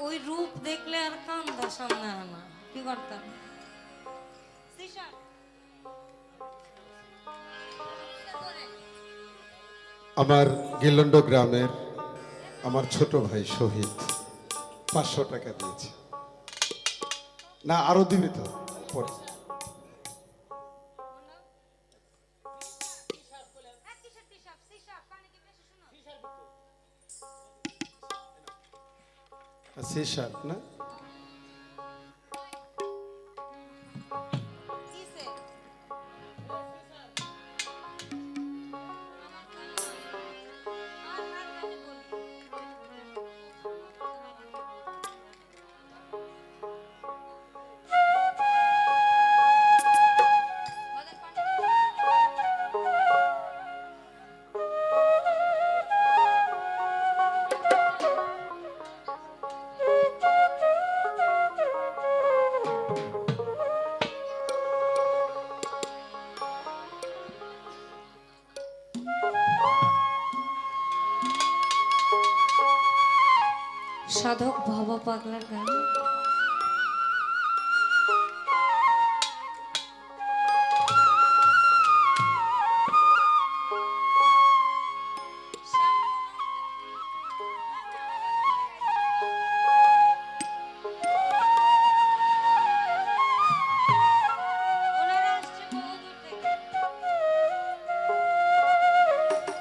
ওই রূপ দেখলে আর কান্দা সামনে আনা কি করতাম। আমার গিলন্ড গ্রামের আমার ছোট ভাই শহীদ 500 টাকা দিয়েছে। না আরো দিবি তো পরে। সি শার্প না সাধক ভব পাগলার গান।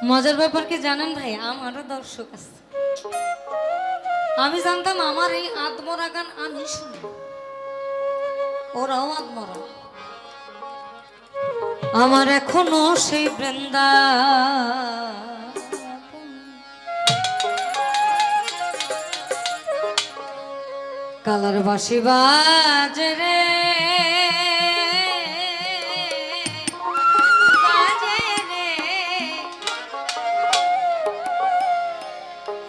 মজার ব্যাপার কি জানেন ভাই, আমারও দর্শক আছে। আমি জানতাম আমার এই আত্মরা গান আমি শুনি, ওরাও আত্মরা। আমার এখনো সেই বৃন্দা কালার বাসি বাজে রে,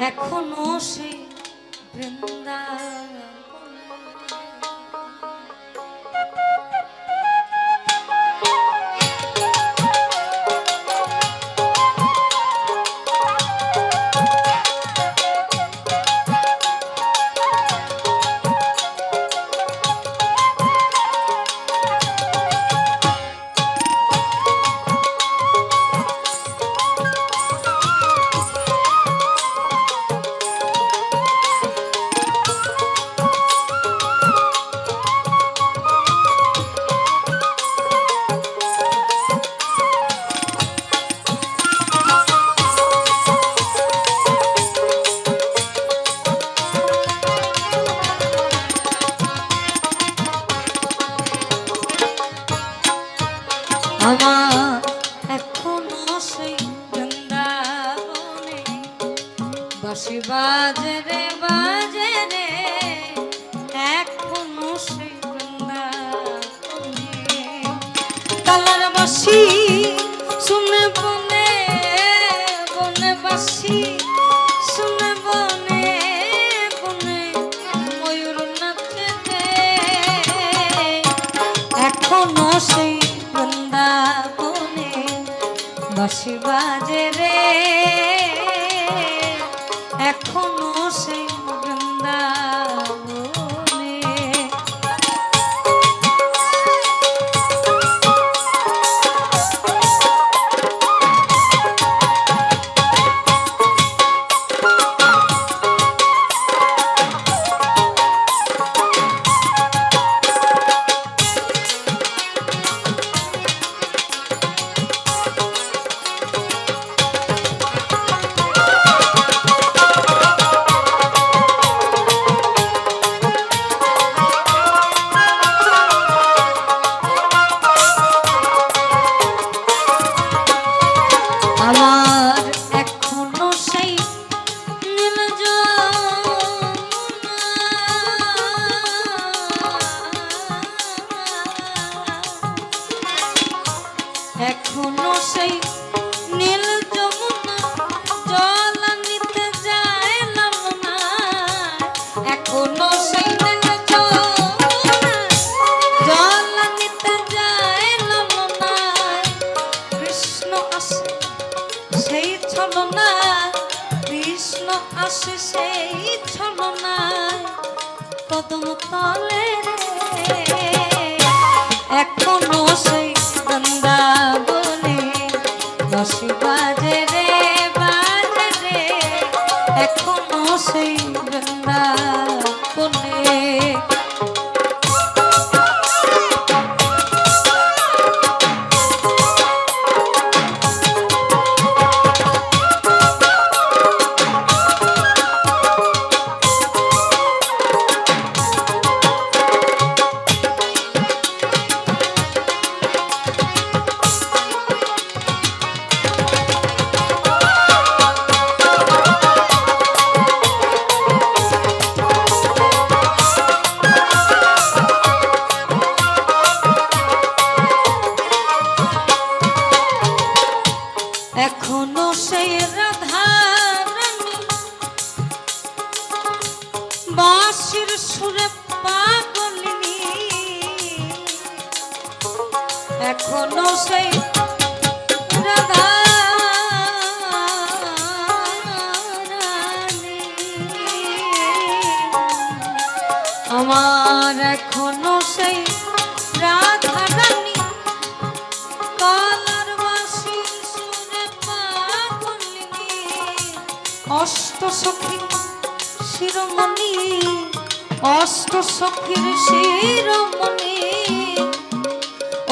এখনো সেই বৃন্দাবন। আমার এখনো সেই বৃন্দাবনে বাঁশি বাজে রে বাজে রে, এখনো সেই বৃন্দাবনে কালার বাঁশি শুনে বনে বনে, বাঁশি শুনে বনে বনে ময়ূর নাচে রে, এখনো সেই বৃন্দাবনে বাঁশি বাজে রে, এখনো সেই বৃন্দাবনে। কদম তলে রে এখনো সেই বৃন্দাবনে বাঁশি বাজে রে এখনো সেই বৃন্দাবনে। এখনো সেই রাধা রানী বাঁশির সুরে পাগলিনী এখনো সেই রাধা রানী আমার এখনো সেই রাধা রানী কালার বাঁশির সুরে পাগলিনী অষ্ট সখী শিরোমণি অষ্ট সখীর শিরোমণি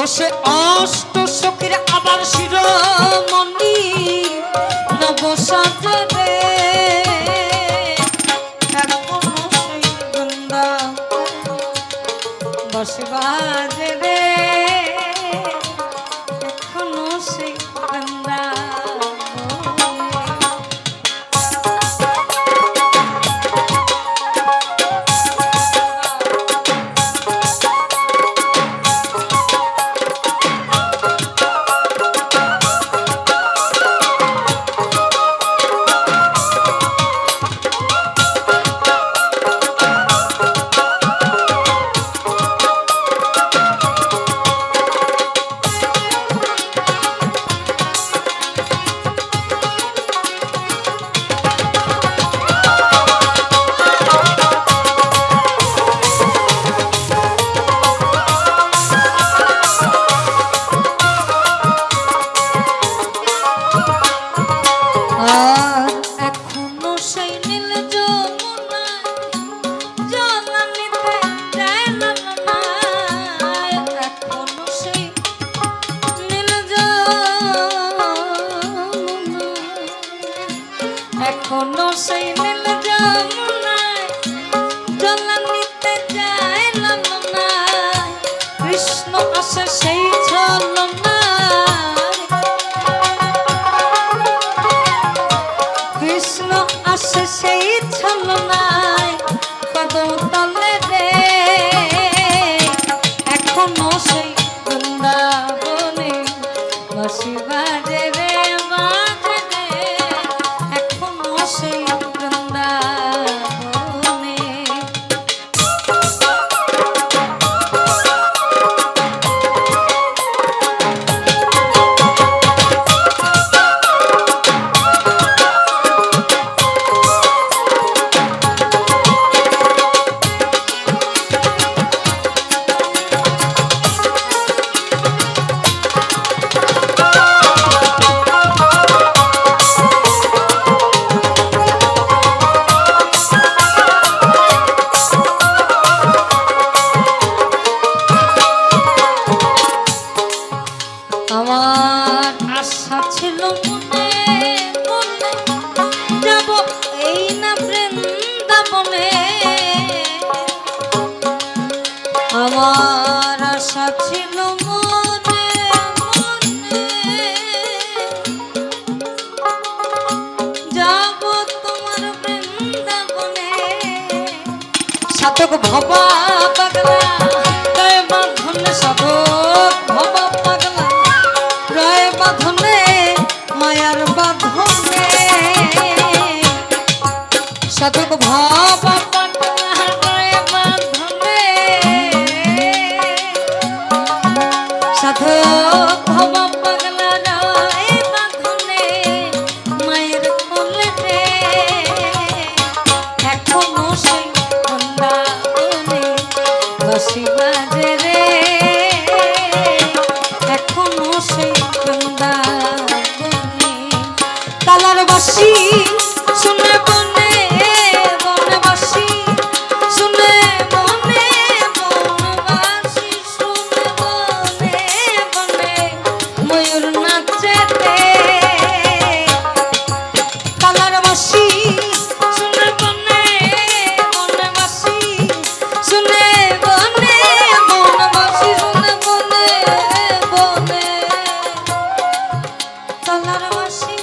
ও সে অষ্ট সখীর আবার শিরোমণি নব সাজরে এখনো সেই বৃন্দাবনে বাঁশি বাজে রে এখনো সেই এখনো সেই নীল যমুনায় জল নিতে যায় ললনায় কৃষ্ণ আসে সেই ছলনায় কৃষ্ণ আসে সেই ছলনায় কদম তলে রে এখনো সেই বৃন্দাবনে বাঁশি বাজে রে সেই বৃন্দাবনে। আমার আশা ছিল মনে মনে যাব এই না বৃন্দাবনে আমার আশা ছিল মনে মনে যাব তোমার বৃন্দাবনে সাধক ভবা পাগলা রয় বাঁধনে সাধক ভবা পাগলা রয় বাঁধনে মায়ার বাঁধনে সাধক ভবা পাগলা রয় বাঁধনে সাধক ভবা পাগলা রয় বাঁধনে মায়ের কোলে রে এখনো সেই বৃন্দাবনে বাঁশি বাজে রে এখনো সেই বৃন্দাবনে তালার বাঁশি শুনে বনে বনে বাঁশি শুনে বনে বনবাসী শুনে বনে বনে ময়ূর নাচেতে তালার বাঁশি শুনে বনে বনে বাঁশি শুনে বনে বনবাসী শুনে বনে বনে তালার বাঁশি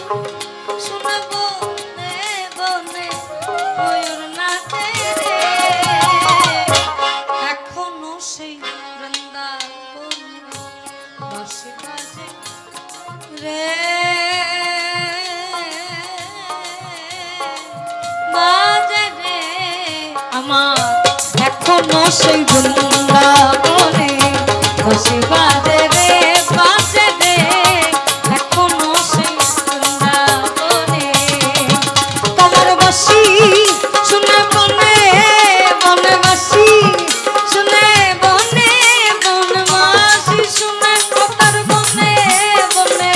শুনে বনে বনে ময়ূর নাচে রে এখনো সেই বৃন্দাবনে বাঁশি বাজে রে বাজে রে আমার এখনো সেই বৃন্দাবনে বাঁশি বাজে রে বাজে রে এখনো সেই বৃন্দাবনে তালার বাঁশি শুনে বনে বনে বাঁশি শুনে বনে বনবাসী শুনে তার বনে বনে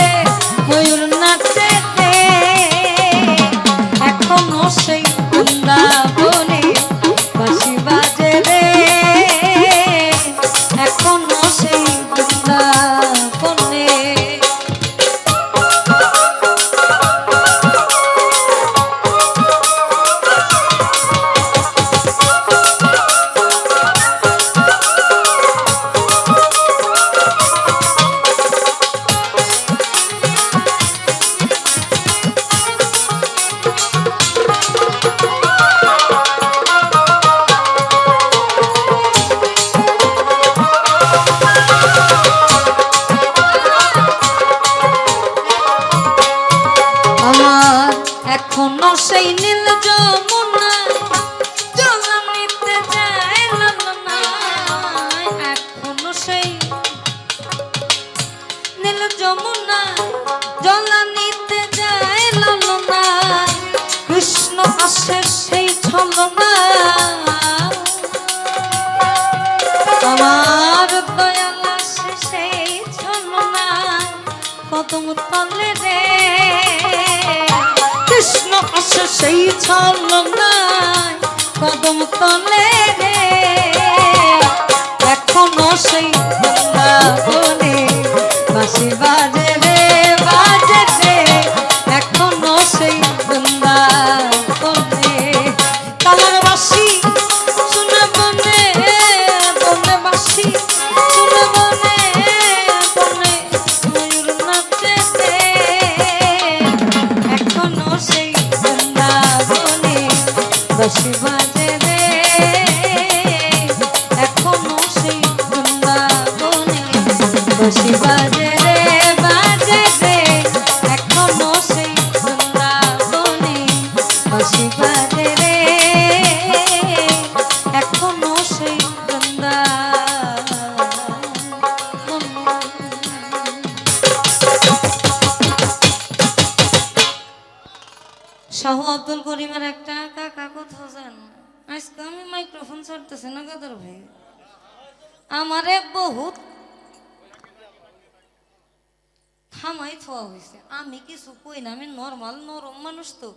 ময়ূর নাচে রে এখনো সেই বৃন্দাবনে বাঁশি বাজে রে এখনো সেই বৃন্দাবনে আমার এখনো সেই নীল যমুনা জল নিতে যায় লালনায় এখনো সেই নীল যমুনা জল নিতে যায় লালনায় কৃষ্ণ আসে সেই ছলনা আমার দয়াল আসে সেই ছলনায় কদম তলে রে কৃষ্ণ আসে সেই ছলনায় কদম তলে রে এখনো সেই বৃন্দাবনে বাঁশি বাজে রে এখনো সেই বৃন্দাবনে তালার বাঁশি শুনে বনে বনে বাঁশি শুনে বনে বনে ময়ূর নাচে রে এখনো সেই বৃন্দাবনে বাঁশি বাজে রে এখনো সেই বৃন্দাবনে বাঁশি বাজে রে এখনো সেই বৃন্দাবনে বাঁশি বাজে রে এখনো সেই শাহ আব্দুল করিমের একটা কাকা কোথাও যান আজকে আমি মাইক্রোফোন ছাড়তেছি না কাদের ভাই আমারে বহুত থামাই থোয়া হয়েছে আমি কিছু কই না আমি নর্মাল নরম মানুষ তো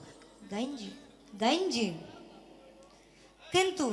গাইনজি কিন্তু